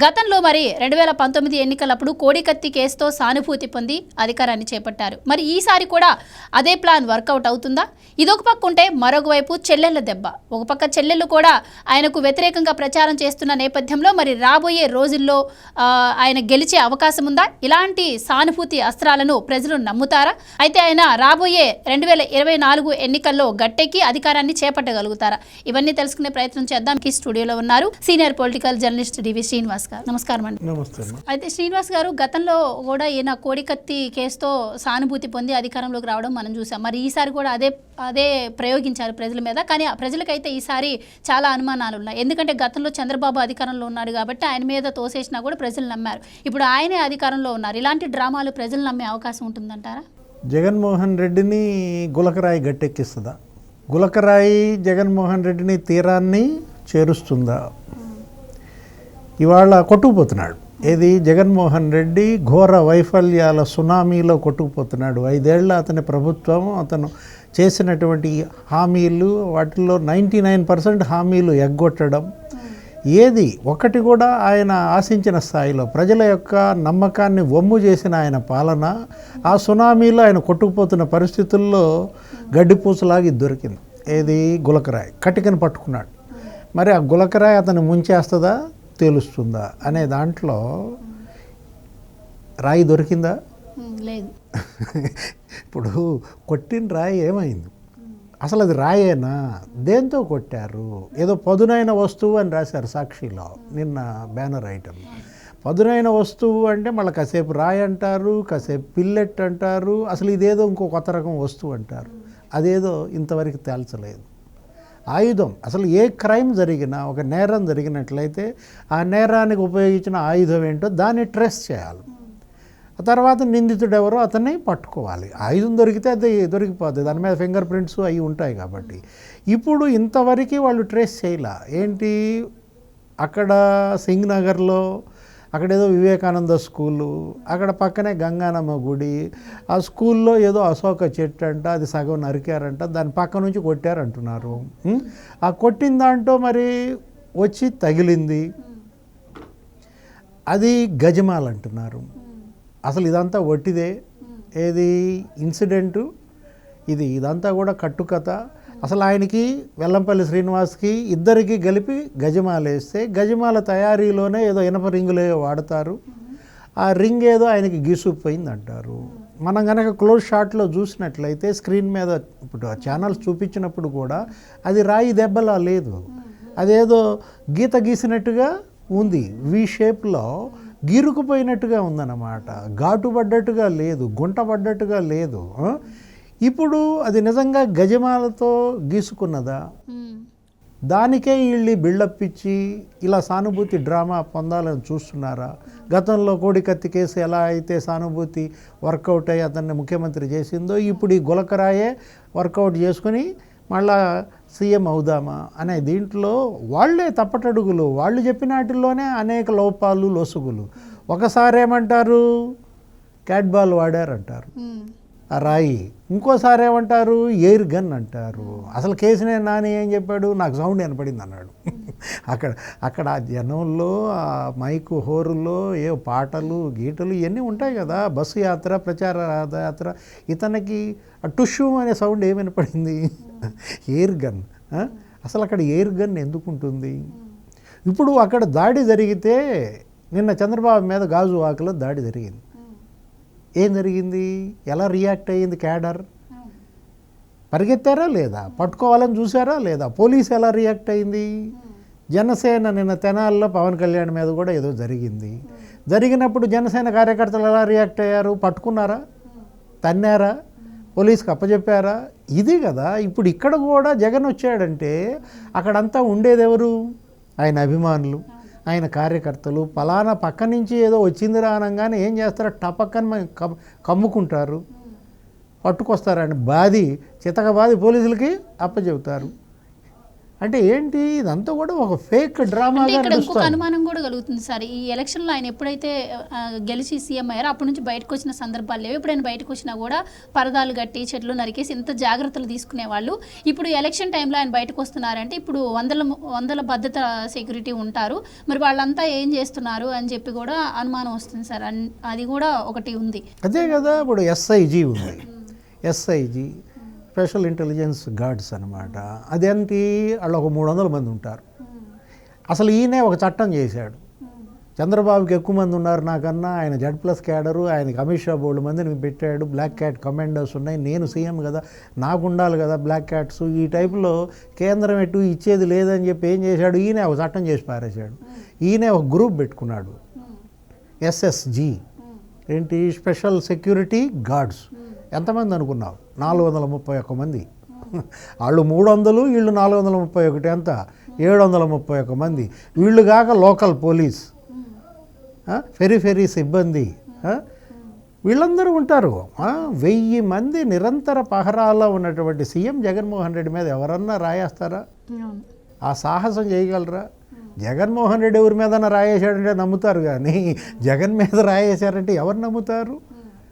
గతంలో మరి 2019 ఎన్నికలప్పుడు కోడికత్తి కేసుతో సానుభూతి పొంది అధికారాన్ని చేపట్టారు. మరి ఈసారి కూడా అదే ప్లాన్ వర్కౌట్ అవుతుందా? ఇదొక పక్క ఉంటే మరొక వైపు చెల్లెళ్ల దెబ్బ. ఒక పక్క చెల్లెళ్ళు కూడా ఆయనకు వ్యతిరేకంగా ప్రచారం చేస్తున్న నేపథ్యంలో మరి రాబోయే రోజుల్లో ఆయన గెలిచే అవకాశం ఉందా? ఇలాంటి సానుభూతి అస్త్రాలను ప్రజలు నమ్ముతారా? అయితే ఆయన రాబోయే 2024 ఎన్నికల్లో గట్టెక్కి అధికారాన్ని చేపట్టగలుగుతారా? ఇవన్నీ తెలుసుకునే ప్రయత్నం చేద్దాం. ఈ స్టూడియోలో ఉన్నారు సీనియర్ పొలిటికల్ జర్నలిస్ట్ డివి శ్రీనివాస్ గారు. నమస్కారం అండి. నమస్తే. అయితే శ్రీనివాస్ గారు, గతంలో కూడా ఈయన కోడికత్తి కేసుతో సానుభూతి పొంది అధికారంలోకి రావడం మనం చూసాం. మరి ఈసారి కూడా అదే ప్రయోగించారు ప్రజల మీద. కానీ ఆ ప్రజలకైతే ఈసారి చాలా అనుమానాలు ఉన్నాయి. ఎందుకంటే గతంలో చంద్రబాబు అధికారంలో ఉన్నాడు కాబట్టి ఆయన మీద తోసేసినా కూడా ప్రజలు నమ్మారు. ఇప్పుడు ఆయనే అధికారంలో ఉన్నారు. ఇలాంటి డ్రామాలు ప్రజలు నమ్మే అవకాశం ఉంటుందంటారా? జగన్మోహన్ రెడ్డిని గులకరాయి గట్టెక్కిస్తుందా? గులకరాయి జగన్మోహన్ రెడ్డిని తీరాన్ని చేరుస్తుందా? ఇవాళ కొట్టుకుపోతున్నాడు. ఏది? జగన్మోహన్ రెడ్డి ఘోర వైఫల్యాల సునామీలో కొట్టుకుపోతున్నాడు. 5 ఏళ్ల అతని ప్రభుత్వం, అతను చేసినటువంటి హామీలు, వాటిల్లో 99% హామీలు ఎగ్గొట్టడం, ఏది ఒకటి కూడా ఆయన ఆశించిన స్థాయిలో ప్రజల యొక్క నమ్మకాన్ని వమ్ము చేసిన ఆయన పాలన, ఆ సునామీలో ఆయన కొట్టుకుపోతున్న పరిస్థితుల్లో గడ్డిపూసలాగి దొరికింది. ఏది? గులకరాయి. కటికను పట్టుకున్నాడు. మరి ఆ గులకరాయి అతను ముంచేస్తుందా, తెలుస్తుందా అనే దాంట్లో రాయి దొరికిందా? లేదు. ఇప్పుడు కొట్టిన రాయి ఏమైంది? అసలు అది రాయేనా? దేంతో కొట్టారు? ఏదో పదునైన వస్తువు అని రాశారు సాక్షిలో నిన్న బ్యానర్ ఐటమ్. పదునైన వస్తువు అంటే మళ్ళీ కాసేపు రాయి అంటారు, కాసేపు పిల్లెట్ అంటారు, అసలు ఇదేదో ఇంకో కొత్త రకం వస్తువు అంటారు. అదేదో ఇంతవరకు తేల్చలేదు. ఆయుధం, అసలు ఏ క్రైమ్ జరిగినా, ఒక నేరం జరిగినట్లయితే ఆ నేరానికి ఉపయోగించిన ఆయుధం ఏంటో దాన్ని ట్రేస్ చేయాలి. ఆ తర్వాత నిందితుడు ఎవరో అతన్ని పట్టుకోవాలి. ఆయుధం దొరికితే అది దొరికిపోతుంది, దాని మీద ఫింగర్ ప్రింట్స్ అవి ఉంటాయి కాబట్టి. ఇప్పుడు ఇంతవరకు వాళ్ళు ట్రేస్ చేయలే. ఏంటి? అక్కడ సింగ్ నగర్లో అక్కడేదో వివేకానంద స్కూలు, అక్కడ పక్కనే గంగానమ్మ గుడి, ఆ స్కూల్లో ఏదో అశోక చెట్టు అంట, అది సగం నరికారంట, దాని పక్క నుంచి కొట్టారంటున్నారు. ఆ కొట్టిన దాంట్లో మరి వచ్చి తగిలింది, అది గజమాల్ అంటున్నారు. అసలు ఇదంతా ఒట్టిదే. ఏది? ఇన్సిడెంటు ఇదంతా కూడా కట్టుకథ. అసలు ఆయనకి, వెల్లంపల్లి శ్రీనివాస్కి ఇద్దరికి కలిపి గజమాల వేస్తే, గజమాల తయారీలోనే ఏదో ఇనప రింగులే వాడతారు. ఆ రింగ్ ఏదో ఆయనకి గీసుకుపోయింది అంటారు. మనం కనుక క్లోజ్ షాట్లో చూసినట్లయితే స్క్రీన్ మీద ఇప్పుడు ఛానల్స్ చూపించినప్పుడు కూడా అది రాయి దెబ్బలా లేదు, అదేదో గీత గీసినట్టుగా ఉంది, వి షేప్లో గీరుకుపోయినట్టుగా ఉందన్నమాట. ఘాటు పడ్డట్టుగా లేదు, గుంట పడ్డట్టుగా లేదు. ఇప్పుడు అది నిజంగా గజమాలతో గీసుకున్నదా? దానికే వీళ్ళు బిల్డప్ ఇచ్చి ఇలా సానుభూతి డ్రామా పొందాలని చూస్తున్నారా? గతంలో కోడికత్తి కేసు ఎలా అయితే సానుభూతి వర్కౌట్ అయ్యి అతన్ని ముఖ్యమంత్రి చేసిందో, ఇప్పుడు ఈ గులకరాయే వర్కౌట్ చేసుకుని మళ్ళా సీఎం అవుదామా అనే దీంట్లో వాళ్ళే తప్పటడుగులు. వాళ్ళు చెప్పిన వాటిల్లోనే అనేక లోపాలు, లొసుగులు. ఒకసారి ఏమంటారు? క్యాట్ బాల్ వాడారంటారు ఆ రాయి, ఇంకోసారి ఏమంటారు? ఎయిర్ గన్ అంటారు. అసలు కేసునే నాని ఏం చెప్పాడు? నాకు సౌండ్ వినపడింది అన్నాడు. అక్కడ ఆ జనంలో, ఆ మైకు హోరులో ఏ పాటలు గీటలు ఇవన్నీ ఉంటాయి కదా, బస్సు యాత్ర, ప్రచార యాత్ర. ఇతనికి ఆ టుష్యూ అనే సౌండ్ ఏమి వినపడింది? Air gun. అసలు అక్కడ ఎయిర్ గన్ ఎందుకు ఉంటుంది? ఇప్పుడు అక్కడ దాడి జరిగితే, నిన్న చంద్రబాబు మీద గాజు వాకలో దాడి జరిగింది. ఏం జరిగింది? ఎలా రియాక్ట్ అయ్యింది క్యాడర్? పరిగెత్తారా లేదా? పట్టుకోవాలని చూసారా లేదా? పోలీసు ఎలా రియాక్ట్ అయింది? జనసేన నిన్న తెనాల్లో పవన్ కళ్యాణ్ మీద కూడా ఏదో జరిగింది. జరిగినప్పుడు జనసేన కార్యకర్తలు ఎలా రియాక్ట్ అయ్యారు? పట్టుకున్నారా? తన్నారా? పోలీసుకి అప్పచెప్పారా? ఇది కదా. ఇప్పుడు ఇక్కడ కూడా జగన్ వచ్చాడంటే అక్కడంతా ఉండేదెవరు? ఆయన అభిమానులు, ఆయన కార్యకర్తలు. పలానా పక్క నుంచి ఏదో వచ్చిందిరా అనగానే ఏం చేస్తారో టపక్కని కమ్ముకుంటారు, పట్టుకొస్తారని బాది, చితక బాది పోలీసులకి అప్పచెబుతారు. అంటే ఏంటి ఇదంతా కూడా ఒక ఫేక్ అంటే డ్రామాగా ఇక్కడ ఇంకొక నడుస్తుంది. అనుమానం కూడా కలుగుతుంది సార్. ఈ ఎలక్షన్లో ఆయన ఎప్పుడైతే గెలిచి సీఎం అయ్యారో అప్పటి నుంచి బయటకు వచ్చిన సందర్భాలు లేవు. ఎప్పుడైనా బయటకు వచ్చినా కూడా పరదాలు కట్టి చెట్లు నరికేసి ఇంత జాగ్రత్తలు తీసుకునేవాళ్ళు. ఇప్పుడు ఎలక్షన్ టైంలో ఆయన బయటకు వస్తున్నారంటే ఇప్పుడు వందల భద్రత సెక్యూరిటీ ఉంటారు. మరి వాళ్ళంతా ఏం చేస్తున్నారు అని చెప్పి కూడా అనుమానం వస్తుంది సార్. అది కూడా ఒకటి ఉంది. అదే కదా ఇప్పుడు ఎస్ఐజీ ఉంది. ఎస్ఐజీ స్పెషల్ ఇంటెలిజెన్స్ గార్డ్స్ అనమాట. అదేంటి వాళ్ళు ఒక 300 మంది ఉంటారు. అసలు ఈయనే ఒక చట్టం చేశాడు. చంద్రబాబుకి ఎక్కువ మంది ఉన్నారు నాకన్నా, ఆయన Z+ క్యాడరు, ఆయనకి అమిత్ షా బోల్డ్ మందిని పెట్టాడు, బ్లాక్ క్యాట్ కమాండోస్ ఉన్నాయి, నేను సీఎం కదా నాకు ఉండాలి కదా బ్లాక్ క్యాట్స్, ఈ టైపులో కేంద్రం ఎటు ఇచ్చేది లేదని చెప్పి ఏం చేశాడు, ఈయనే ఒక చట్టం చేసి పారేశాడు. ఈయనే ఒక గ్రూప్ పెట్టుకున్నాడు, SSG, ఏంటి స్పెషల్ సెక్యూరిటీ గార్డ్స్. ఎంతమంది అనుకున్నావు? 431 మంది. వాళ్ళు 300, వీళ్ళు 431, ఎంత 731 మంది. వీళ్ళు కాక లోకల్ పోలీస్, ఫెరీ సిబ్బంది, వీళ్ళందరూ ఉంటారు. 1000 మంది నిరంతర పహరాలో ఉన్నటువంటి సీఎం జగన్మోహన్ రెడ్డి మీద ఎవరన్నా రాయేస్తారా? ఆ సాహసం చేయగలరా? జగన్మోహన్ రెడ్డి ఎవరి మీదన్నా రాయేశాడంటే నమ్ముతారు, కానీ జగన్ మీద రాయేశారంటే ఎవరు నమ్ముతారు?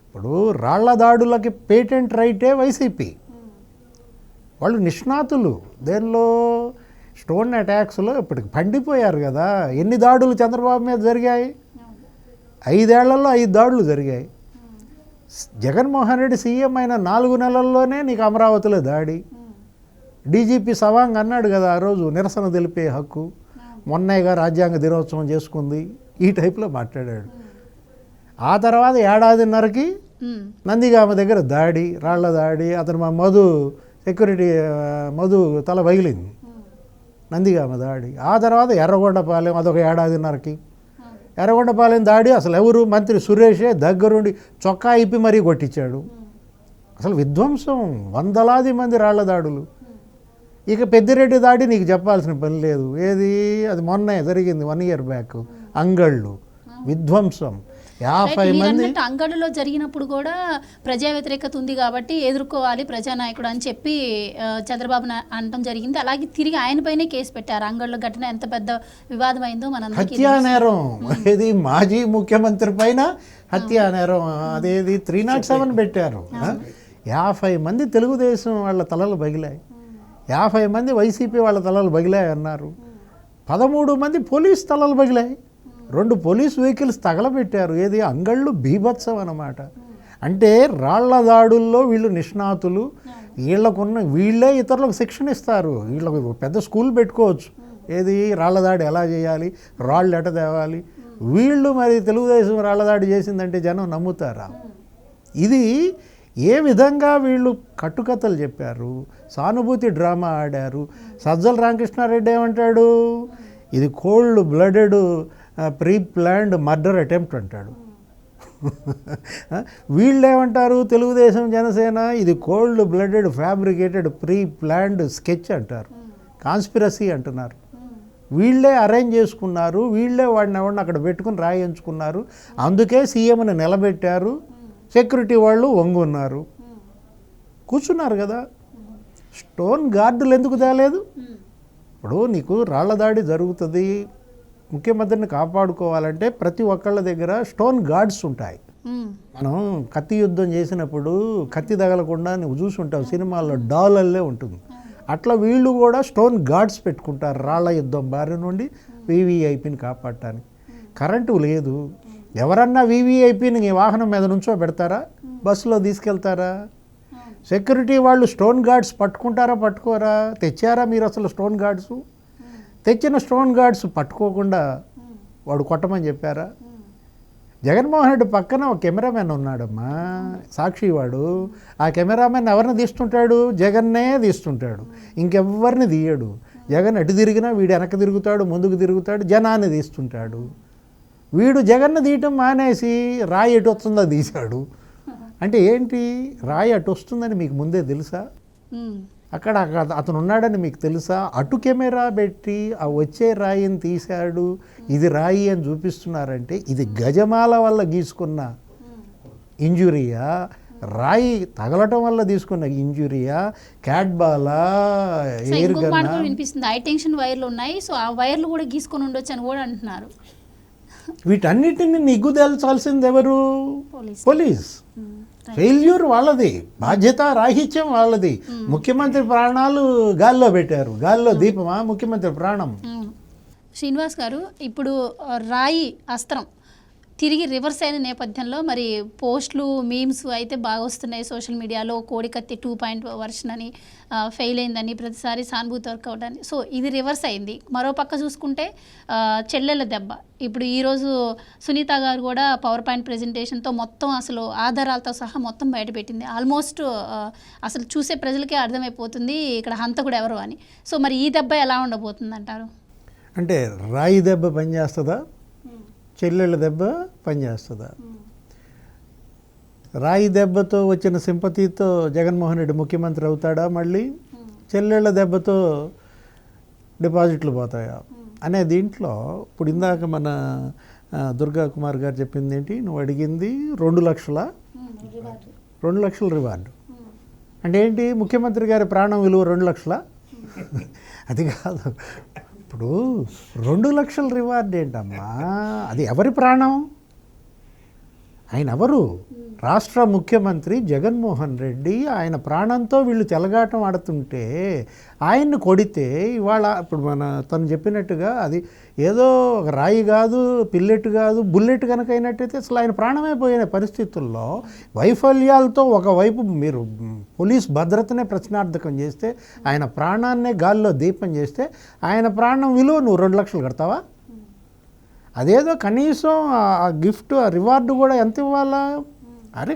ఇప్పుడు రాళ్ల దాడులకి పేటెంట్ రైటే వైసీపీ. వాళ్ళు నిష్ణాతులు దేనిలో, స్టోన్ అటాక్స్లో ఇప్పటికి పండిపోయారు కదా. ఎన్ని దాడులు చంద్రబాబు మీద జరిగాయి? 5 ఏళ్లలో 5 దాడులు జరిగాయి. జగన్మోహన్ రెడ్డి సీఎం అయిన 4 నెలల్లోనే నీకు అమరావతిలో దాడి. డీజీపీ సవాంగ్ అన్నాడు కదా ఆ రోజు, నిరసన తెలిపే హక్కు మొన్నేగా రాజ్యాంగ దినోత్సవం చేసుకుంది, ఈ టైప్లో మాట్లాడాడు. ఆ తర్వాత 1.5 ఏడాదిన్నరకి నందిగామ దగ్గర దాడి, రాళ్ల దాడి. అతను మా సెక్యూరిటీ మధు తల పగిలింది, నందిగామ దాడి. ఆ తర్వాత ఎర్రగొండపాలెం, అదొక 1.5 ఏడాదిన్నరకి. ఎర్రగొండపాలెం దాడి అసలు ఎవరు, మంత్రి సురేషే దగ్గరుండి చొక్కా ఇప్పి మరీ కొట్టించాడు. అసలు విధ్వంసం, వందలాది మంది రాళ్ల దాడులు. ఇక పెద్దిరెడ్డి దాడి నీకు చెప్పాల్సిన పని లేదు. ఏది, అది మొన్నే జరిగింది, 1 year బ్యాక్. అంగళ్ళు విధ్వంసం, 50 మంది. అంగడిలో జరిగినప్పుడు కూడా ప్రజా వ్యతిరేకత ఉంది కాబట్టి ఎదుర్కోవాలి ప్రజానాయకుడు అని చెప్పి చంద్రబాబు అనడం జరిగింది. అలాగే తిరిగి ఆయన పైనే కేసు పెట్టారు. అంగడిలో ఘటన ఎంత పెద్ద వివాదం అయిందో మనం హత్యా నేరం, ఏది మాజీ ముఖ్యమంత్రి పైన హత్యా నేరం, అదేది 307 పెట్టారు. 50 మంది తెలుగుదేశం వాళ్ళ తలలు పగిలాయి, 50 మంది వైసీపీ వాళ్ళ తలలు పగిలాయి అన్నారు. 13 మంది పోలీస్ తలలు పగిలాయి, 2 పోలీస్ వెహికల్స్ తగలబెట్టారు. ఏది, అంగళ్ళు బీభత్సం అన్నమాట. అంటే రాళ్ల దాడుల్లో వీళ్ళు నిష్ణాతులు. వీళ్ళే ఇతరులకు శిక్షణ ఇస్తారు. వీళ్ళకు పెద్ద స్కూల్ పెట్టుకోవచ్చు. ఏది, రాళ్ల దాడి ఎలా చేయాలి, రాళ్ళు ఎట తేవాలి. వీళ్ళు మరి తెలుగుదేశం రాళ్ల దాడి చేసిందంటే జనం నమ్ముతారా? ఇది ఏ విధంగా వీళ్ళు కట్టుకథలు చెప్పారు, సానుభూతి డ్రామా ఆడారు. సజ్జల రామకృష్ణారెడ్డి ఏమంటాడు, ఇది cold blooded pre planned murder attempt అంటాడు. వీళ్ళు ఏమంటారు, తెలుగుదేశం జనసేన, ఇది cold blooded fabricated pre planned sketch అంటారు, కాన్స్పిరసీ అంటున్నారు. వీళ్ళే అరేంజ్ చేసుకున్నారు, వీళ్ళే వాడిని అక్కడ పెట్టుకుని రాయించుకున్నారు. అందుకే సీఎంని నిలబెట్టారు, సెక్యూరిటీ వాళ్ళు వంగున్నారు, కూర్చున్నారు కదా. స్టోన్ గార్డులు ఎందుకు తేలేదు? ఇప్పుడు నీకు రాళ్ల దాడి జరుగుతుంది, ముఖ్యమంత్రిని కాపాడుకోవాలంటే ప్రతి ఒక్కళ్ళ దగ్గర స్టోన్ గార్డ్స్ ఉంటాయి. మనం కత్తి యుద్ధం చేసినప్పుడు కత్తి తగలకుండా నువ్వు చూసుంటావు సినిమాల్లో, డాలర్లే ఉంటుంది. అట్లా వీళ్ళు కూడా స్టోన్ గార్డ్స్ పెట్టుకుంటారు రాళ్ల యుద్ధం బారి నుండి వీవీఐపీని కాపాడటానికి. కరెంటు లేదు, ఎవరన్నా వీవీఐపీని వాహనం మీద నుంచో పెడతారా, బస్సులో తీసుకెళ్తారా? సెక్యూరిటీ వాళ్ళు స్టోన్ గార్డ్స్ పట్టుకుంటారా, పట్టుకోరా? తెచ్చారా మీరు అసలు స్టోన్ గార్డ్స్? తెచ్చిన స్టోన్ గార్డ్స్ పట్టుకోకుండా వాడు కొట్టమని చెప్పారా? జగన్మోహన్ రెడ్డి పక్కన ఒక కెమెరామెన్ ఉన్నాడమ్మా, సాక్షి వాడు. ఆ కెమెరామెన్ ఎవరిని తీస్తుంటాడు? జగన్నే తీస్తుంటాడు, ఇంకెవ్వరిని తీయడు. జగన్ ఎటు తిరిగినా వీడు వెనక్కి తిరుగుతాడు, ముందుకు తిరుగుతాడు, జనాన్ని తీస్తుంటాడు. వీడు జగన్ను తీయటం మానేసి రాయి ఎటు వస్తుందో తీశాడు. అంటే ఏంటి, రాయి అటు వస్తుందని మీకు ముందే తెలుసా? అక్కడ అతను ఉన్నాడని మీకు తెలుసా? అటు కెమెరా పెట్టి ఆ వచ్చే రాయిని తీశాడు, ఇది రాయి అని చూపిస్తున్నారంటే ఇది గజమాల వల్ల గీసుకున్న ఇంజురీయా, రాయి తగలటం వల్ల తీసుకున్న ఇంజురియా, క్యాట్ బాలా, సో ఎయిర్ ఇంకొక మాట గన్నా? కూడా వినిపిస్తుంది, హై టెన్షన్ వైర్లు ఉన్నాయి, సో ఆ వైర్లు కూడా గీసుకొని ఉండొచ్చు అని కూడా అంటున్నారు. వీటన్నిటిని నిగ్గు తేల్చాల్సింది ఎవరు? పోలీస్. ఫెయిల్యూర్ వాళ్ళది, బాధ్యత రాహిత్యం వాళ్ళది. ముఖ్యమంత్రి ప్రాణాలు గాల్లో పెట్టారు. గాల్లో దీపమా ముఖ్యమంత్రి ప్రాణం? శ్రీనివాస్ గారు, ఇప్పుడు రాయి అస్త్రం తిరిగి రివర్స్ అయిన నేపథ్యంలో మరి పోస్టులు, మీమ్స్ అయితే బాగా వస్తున్నాయి సోషల్ మీడియాలో. కోడికత్తి 2.0 వర్షన్ అని ఫెయిల్ అయిందని, ప్రతిసారి సానుభూతి వర్కౌట్ అని. సో ఇది రివర్స్ అయింది. మరో పక్క చూసుకుంటే చెల్లెల దెబ్బ. ఇప్పుడు ఈరోజు సునీత గారు కూడా పవర్ పాయింట్ ప్రెజెంటేషన్తో మొత్తం అసలు ఆధారాలతో సహా మొత్తం బయటపెట్టింది. ఆల్మోస్ట్ అసలు చూసే ప్రజలకే అర్థమైపోతుంది ఇక్కడ హంతకుడు ఎవరు అని. సో మరి ఈ దెబ్బ ఎలా ఉండబోతుంది అంటారు? అంటే రాయి దెబ్బ పనిచేస్తుందా, చెల్లెళ్ళ దెబ్బ పనిచేస్తుందా? రాయి దెబ్బతో వచ్చిన సింపతితో జగన్మోహన్ రెడ్డి ముఖ్యమంత్రి అవుతాడా మళ్ళీ? చెల్లెళ్ళ దెబ్బతో డిపాజిట్లు పోతాయా అనే దీంట్లో ఇప్పుడు ఇందాక మన దుర్గా కుమార్ గారు చెప్పింది ఏంటి, నువ్వు అడిగింది 2 లక్షల 2 లక్షల రివార్డు అంటే ఏంటి? ముఖ్యమంత్రి గారి ప్రాణం విలువ 2 లక్షల? అది కాదు. ఇప్పుడు 2 లక్షల రివార్డ్ ఏంటమ్మా? అది ఎవరి ప్రాణం? ఆయన ఎవరు? రాష్ట్ర ముఖ్యమంత్రి జగన్మోహన్ రెడ్డి. ఆయన ప్రాణంతో వీళ్ళు చెలగాటం ఆడుతుంటే ఆయన్ని కొడితే ఇవాళ ఇప్పుడు తను చెప్పినట్టుగా అది ఏదో ఒక రాయి కాదు, పిల్లెట్ కాదు, బుల్లెట్ కనుక అయినట్టయితే అసలు ఆయన ప్రాణమే పోయిన పరిస్థితుల్లో వైఫల్యాలతో ఒకవైపు మీరు పోలీస్ భద్రతనే ప్రశ్నార్థకం చేస్తే, ఆయన ప్రాణాన్నే గాల్లో దీపం చేస్తే ఆయన ప్రాణం విలువ నువ్వు 2 లక్షలు కడతావా? అదేదో కనీసం ఆ గిఫ్ట్, ఆ రివార్డు కూడా ఎంత ఇవ్వాలా? అరే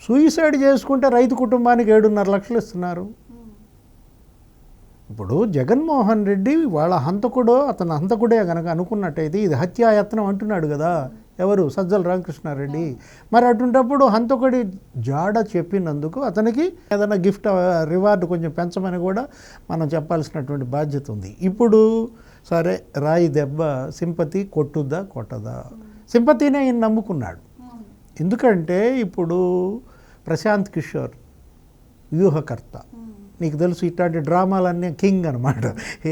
సూయిసైడ్ చేసుకుంటే రైతు కుటుంబానికి 7.5 లక్షలు ఇస్తున్నారు. ఇప్పుడు జగన్మోహన్ రెడ్డి వాళ్ళ హంతకుడో, అతను హంతకుడే కనుక అనుకున్నట్టయితే ఇది హత్యాయత్నం అంటున్నాడు కదా ఎవరు? సజ్జల రామకృష్ణారెడ్డి. మరి అటువంటప్పుడు హంతకుడి జాడ చెప్పినందుకు అతనికి ఏదైనా గిఫ్ట్, రివార్డు కొంచెం పెంచమని కూడా మనం చెప్పాల్సినటువంటి బాధ్యత ఉంది. ఇప్పుడు సరే రాయి దెబ్బ సింపతి కొట్టుద్దా కొట్టదా? సింపతినే ఈయన నమ్ముకున్నాడు. ఎందుకంటే ఇప్పుడు ప్రశాంత్ కిషోర్ వ్యూహకర్త, నీకు తెలుసు ఇట్లాంటి డ్రామాలన్నీ కింగ్ అనమాట.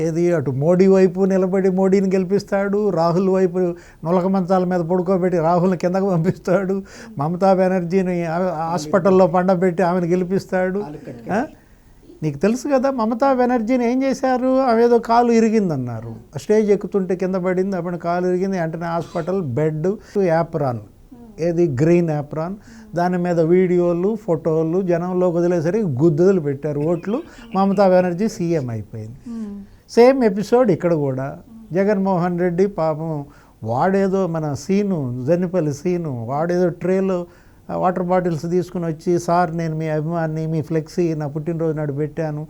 ఏది అటు మోడీ వైపు నిలబడి మోడీని గెలిపిస్తాడు, రాహుల్ వైపు నులక మంచాల మీద పడుకోబెట్టి రాహుల్ని కిందకు పంపిస్తాడు, మమతా బెనర్జీని హాస్పిటల్లో పండబెట్టి ఆమెను గెలిపిస్తాడు. నీకు తెలుసు కదా మమతా బెనర్జీని ఏం చేశారు? ఆమెదో కాలు ఇరిగిందన్నారు, స్టేజ్ ఎక్కుతుంటే కింద పడింది, అప్పుడు కాలు ఇరిగింది, వెంటనే హాస్పిటల్ బెడ్, యాప్రాన్, ఏది గ్రీన్ యాప్రాన్, దాని మీద వీడియోలు, ఫోటోలు జనంలోకి వదిలేసరికి గుద్దలు పెట్టారు ఓట్లు, మమతా బెనర్జీ సీఎం అయిపోయింది. సేమ్ ఎపిసోడ్ ఇక్కడ కూడా. జగన్మోహన్ రెడ్డి పాపం వాడేదో మన సీను, జన్నిపల్లి సీను, వాడేదో ట్రేలో వాటర్ బాటిల్స్ తీసుకుని వచ్చి, సార్ నేను మీ అభిమాని, మీ ఫ్లెక్సీ నా పుట్టినరోజు నాడు పెట్టాను,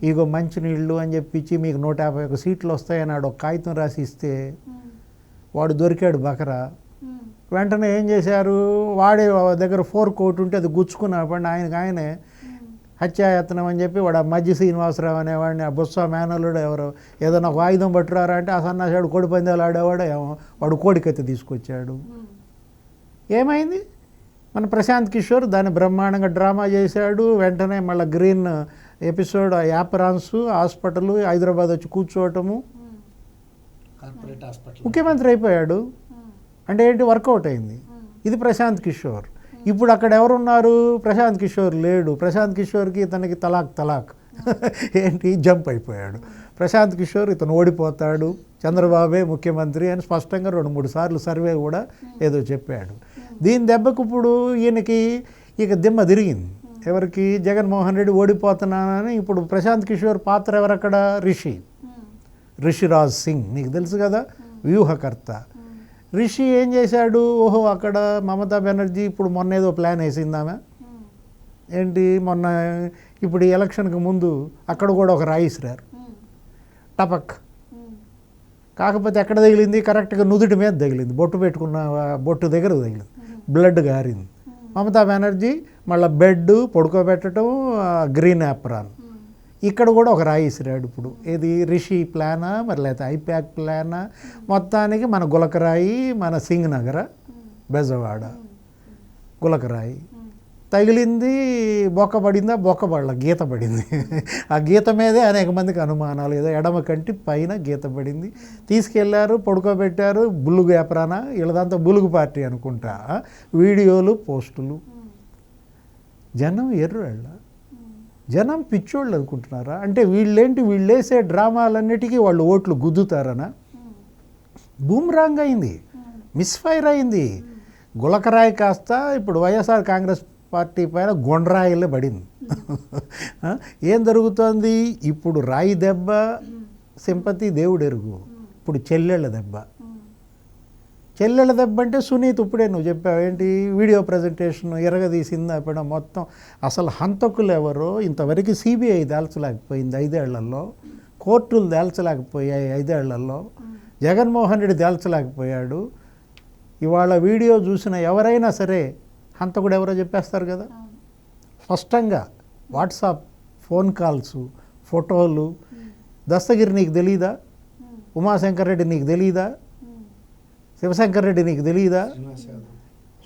ఇగో మంచినీళ్ళు అని చెప్పించి మీకు 151 సీట్లు వస్తాయన్నాడు ఒక కాగితం రాసి ఇస్తే వాడు దొరికాడు బకరా. వెంటనే ఏం చేశారు, వాడే దగ్గర 4 కోట్ ఉంటే అది గుచ్చుకున్నప్పుడు ఆయనే హత్యాయత్నం అని చెప్పి వాడు మధ్య శ్రీనివాసరావు అనేవాడిని, ఆ బొత్స మేనల్లుడు ఎవరో ఏదైనా ఒక ఆయుధం పట్టురారా అంటే ఆ సన్నాసాడు కోడి పందాలు ఆడేవాడు ఏమో, వాడు కోడికత్తి తీసుకొచ్చాడు. ఏమైంది? మన ప్రశాంత్ కిషోర్ దాన్ని బ్రహ్మాండంగా డ్రామా చేశాడు. వెంటనే మళ్ళీ green episode, aprons, hospital, Hyderabad వచ్చి కూర్చోవటము, ముఖ్యమంత్రి అయిపోయాడు. అంటే ఏంటి? వర్కౌట్ అయింది. ఇది ప్రశాంత్ కిషోర్. ఇప్పుడు అక్కడ ఎవరున్నారు? ప్రశాంత్ కిషోర్ లేడు. ప్రశాంత్ కిషోర్కి ఇతనికి తలాక్ ఏంటి? జంప్ అయిపోయాడు. ప్రశాంత్ కిషోర్ ఇతను ఓడిపోతాడు, చంద్రబాబే ముఖ్యమంత్రి అని స్పష్టంగా 2-3 సార్లు సర్వే కూడా ఏదో చెప్పాడు. దీని దెబ్బకు ఇప్పుడు ఈయనకి ఇక దిమ్మ తిరిగింది. ఎవరికి? జగన్మోహన్ రెడ్డి ఓడిపోతున్నానని. ఇప్పుడు ప్రశాంత్ కిషోర్ పాత్ర ఎవరక్కడ? రిషిరాజ్ సింగ్, నీకు తెలుసు కదా, వ్యూహకర్త. రిషి ఏం చేశాడు? ఓహో అక్కడ మమతా బెనర్జీ ఇప్పుడు మొన్న ఏదో ప్లాన్ వేసిందామె ఏంటి, మొన్న ఇప్పుడు ఈ ఎలక్షన్కి ముందు అక్కడ కూడా ఒక రాయిసిరారు టపక్. కాకపోతే ఎక్కడ తగిలింది? కరెక్ట్గా నుదుటి మీద తగిలింది, బొట్టు పెట్టుకున్న బొట్టు దగ్గర తగిలింది, బ్లడ్ గారింది. మమతా బెనర్జీ మళ్ళీ బెడ్ పడుకోబెట్టడం, గ్రీన్ యాప్రాన్. ఇక్కడ కూడా ఒక రాయి ఇసిరాడు. ఇప్పుడు ఏది? రిషి ప్లానా మరి లేకపోతే ఐప్యాక్ ప్లానా? మొత్తానికి మన గులకరాయి, మన సింగ్ నగర, బెజవాడ, గులకరాయి తగిలింది బొక్కబడిందా బొక్కబడల గీత పడింది. ఆ గీత మీదే అనేక మందికి అనుమానాలు. ఏదో ఎడమ కంటి పైన గీత పడింది. తీసుకెళ్లారు, పడుకోబెట్టారు. బులుగు ఏపరాన వీళ్ళదంతా బులుగు పార్టీ అనుకుంటా. వీడియోలు, పోస్టులు. జనం ఎర్రళ్ళ, జనం పిచ్చోళ్ళు అనుకుంటున్నారా? అంటే వీళ్ళేసే డ్రామాలన్నిటికీ వాళ్ళు ఓట్లు గుద్దుతారనా? బూమ్రాంగ్ అయింది, మిస్ఫైర్ అయింది. గులకరాయి కాస్త ఇప్పుడు వైఎస్ఆర్ కాంగ్రెస్ పార్టీ పైన గుండ్రాయిలే పడింది. ఏం జరుగుతోంది ఇప్పుడు? రాయి దెబ్బ సింపతి దేవుడు ఎరుగు. ఇప్పుడు చెల్లెళ్ళ దెబ్బ. చెల్లెళ్ళ దెబ్బ అంటే సునీత్ ఇప్పుడే నువ్వు చెప్పావు ఏంటి, వీడియో ప్రజెంటేషన్ ఎరగదీసింది అప్పుడు మొత్తం. అసలు హంతకులు ఎవరో ఇంతవరకు సిబిఐ తేల్చలేకపోయింది 5 ఏళ్లలో, కోర్టులు తేల్చలేకపోయాయి 5 ఏళ్లలో, జగన్మోహన్ రెడ్డి తేల్చలేకపోయాడు. ఇవాళ వీడియో చూసిన ఎవరైనా సరే హంతకుడు ఎవరో చెప్పేస్తారు కదా స్పష్టంగా. వాట్సాప్ ఫోన్ కాల్స్, ఫోటోలు. దస్తగిరి నీకు తెలీదా? ఉమాశంకర్ రెడ్డి నీకు తెలీదా? శివశంకర్ రెడ్డి నీకు తెలీదా?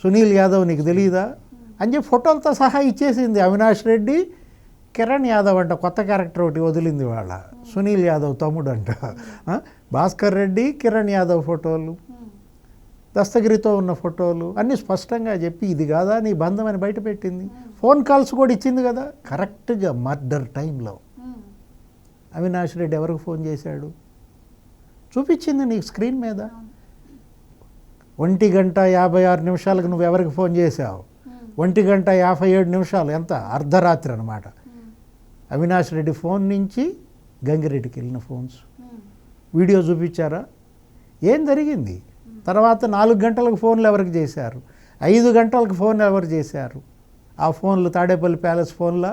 సునీల్ యాదవ్ నీకు తెలీదా అని చెప్పి ఫోటోలతో సహా ఇచ్చేసింది. అవినాష్ రెడ్డి, కిరణ్ యాదవ్ అంట కొత్త క్యారెక్టర్ ఒకటి వదిలింది వాళ్ళ, సునీల్ యాదవ్ తమ్ముడు అంట. భాస్కర్ రెడ్డి, కిరణ్ యాదవ్ ఫోటోలు, దస్తగిరితో ఉన్న ఫోటోలు అన్నీ స్పష్టంగా చెప్పి ఇది కాదా నీ బంధం అని బయట పెట్టింది. ఫోన్ కాల్స్ కూడా ఇచ్చింది కదా కరెక్ట్గా. మర్డర్ టైంలో అవినాష్ రెడ్డి ఎవరికి ఫోన్ చేశాడు చూపించింది నీకు స్క్రీన్ మీద. 1:56 నువ్వు ఎవరికి ఫోన్ చేశావు? 1:57 ఎంత? అర్ధరాత్రి అనమాట. అవినాష్ రెడ్డి ఫోన్ నుంచి గంగిరెడ్డికి వెళ్ళిన ఫోన్స్ వీడియో చూపించారా? ఏం జరిగింది? తర్వాత 4 గంటలకు ఫోన్లు ఎవరికి చేశారు? 5 గంటలకు ఫోన్లు ఎవరు చేశారు? ఆ ఫోన్లు తాడేపల్లి ప్యాలెస్ ఫోన్లా?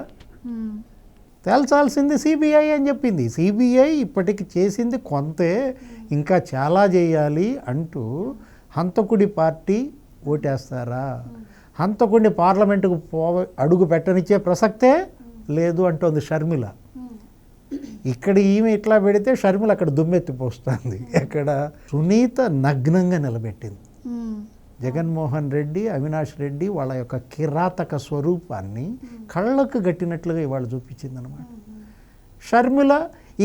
తేల్చాల్సింది సిబిఐ అని చెప్పింది. సిబిఐ ఇప్పటికి చేసింది కొంతే, ఇంకా చాలా చేయాలి అంటూ హంతకుడి పార్టీ ఓటేస్తారా? హంతకుడిని పార్లమెంటుకు అడుగు పెట్టనిచ్చే ప్రసక్తే లేదు అంటోంది షర్మిల. ఇక్కడ ఈమె ఇట్లా పెడితే షర్మిల అక్కడ దుమ్మెత్తిపోస్తుంది. ఎక్కడ? సునీత నగ్నంగా నిలబెట్టింది. జగన్మోహన్ రెడ్డి, అవినాష్ రెడ్డి వాళ్ళ యొక్క కిరాతక స్వరూపాన్ని కళ్ళకు గట్టినట్లుగా ఇవాళ చూపించింది అనమాట. షర్మిల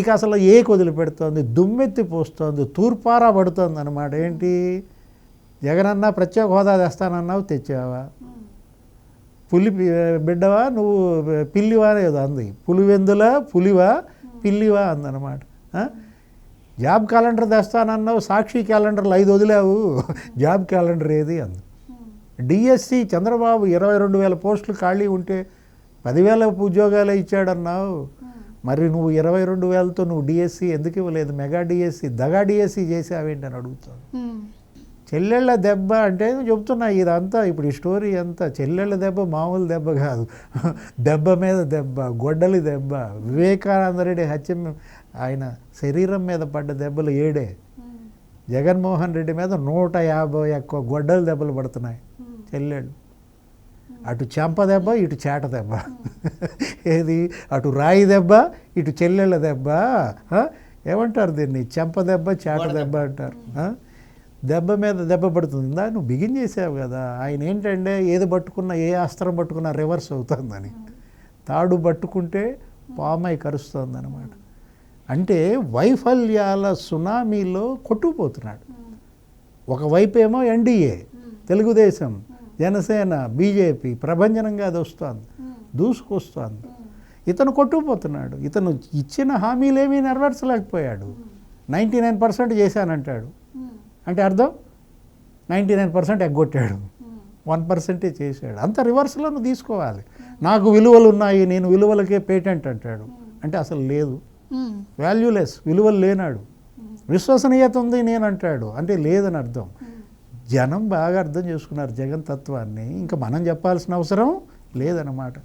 ఇక అసలు వదిలిపెడుతోంది, దుమ్మెత్తిపోస్తోంది, తూర్పారా పడుతోంది అనమాట. ఏంటి, జగనన్న ప్రత్యేక హోదా తెస్తానన్నావు, తెచ్చావా? పులి బిడ్డవా నువ్వు, పిల్లివా ఏదో అంది. పులివెందులా, పులివా, పిల్లివా అందనమాట. జాబ్ క్యాలెండర్ తెస్తానన్నావు, సాక్షి క్యాలెండర్లు 5 వదిలావు, జాబ్ క్యాలెండర్ ఏది అంది. డిఎస్సి చంద్రబాబు 22,000 పోస్టులు ఖాళీ ఉంటే 10,000 ఉద్యోగాలే ఇచ్చాడన్నావు. మరి నువ్వు 22,000తో నువ్వు డిఎస్సి ఎందుకు ఇవ్వలేదు? మెగా డిఎస్సి, దగా డిఎస్సి చేసావేంటి అని అడుగుతావు. చెల్లెళ్ళ దెబ్బ అంటే చెప్తున్నా ఇదంతా. ఇప్పుడు ఈ స్టోరీ అంతా చెల్లెళ్ళ దెబ్బ మామూలు దెబ్బ కాదు, దెబ్బ మీద దెబ్బ, గొడ్డలి దెబ్బ. వివేకానంద రెడ్డి హత్య ఆయన శరీరం మీద పడ్డ దెబ్బలు 7. జగన్మోహన్ రెడ్డి మీద 150 ఎక్కువ గొడ్డలి దెబ్బలు పడుతున్నాయి చెల్లెళ్ళు. అటు చెంప దెబ్బ, ఇటు చేట దెబ్బ. ఏది? అటు రాయి దెబ్బ, ఇటు చెల్లెళ్ళ దెబ్బ. ఏమంటారు దీన్ని? చెంప దెబ్బ, చేట దెబ్బ అంటారు. దెబ్బ మీద దెబ్బ పడుతుందా? నువ్వు బిగిన్ చేసావు కదా. ఆయన ఏంటంటే ఏది పట్టుకున్నా, ఏ అస్త్రం పట్టుకున్నా రివర్స్ అవుతుందని. తాడు పట్టుకుంటే పామై కరుస్తుంది అనమాట. అంటే వైఫల్యాల సునామీలో కొట్టుకుపోతున్నాడు. ఒకవైపు ఏమో ఎన్డీఏ, తెలుగుదేశం, జనసేన, బీజేపీ ప్రభంజనంగా అది వస్తుంది, దూసుకొస్తుంది. ఇతను కొట్టుకుపోతున్నాడు. ఇతను ఇచ్చిన హామీలేమీ నెరవేర్చలేకపోయాడు. 99% చేశానంటాడు. అంటే అర్థం 99% ఎగ్గొట్టాడు, 1% చేశాడు. అంత రివర్స్లో నువ్వు తీసుకోవాలి. నాకు విలువలు ఉన్నాయి, నేను విలువలకే పేటెంట్ అంటాడు. అంటే అసలు లేదు, వాల్యూలెస్, విలువలు లేనాడు. విశ్వసనీయత ఉంది నేను అంటాడు, అంటే లేదని అర్థం. జనం బాగా అర్థం చేసుకున్నారు జగన్ తత్వాన్ని, ఇంకా మనం చెప్పాల్సిన అవసరం లేదన్నమాట.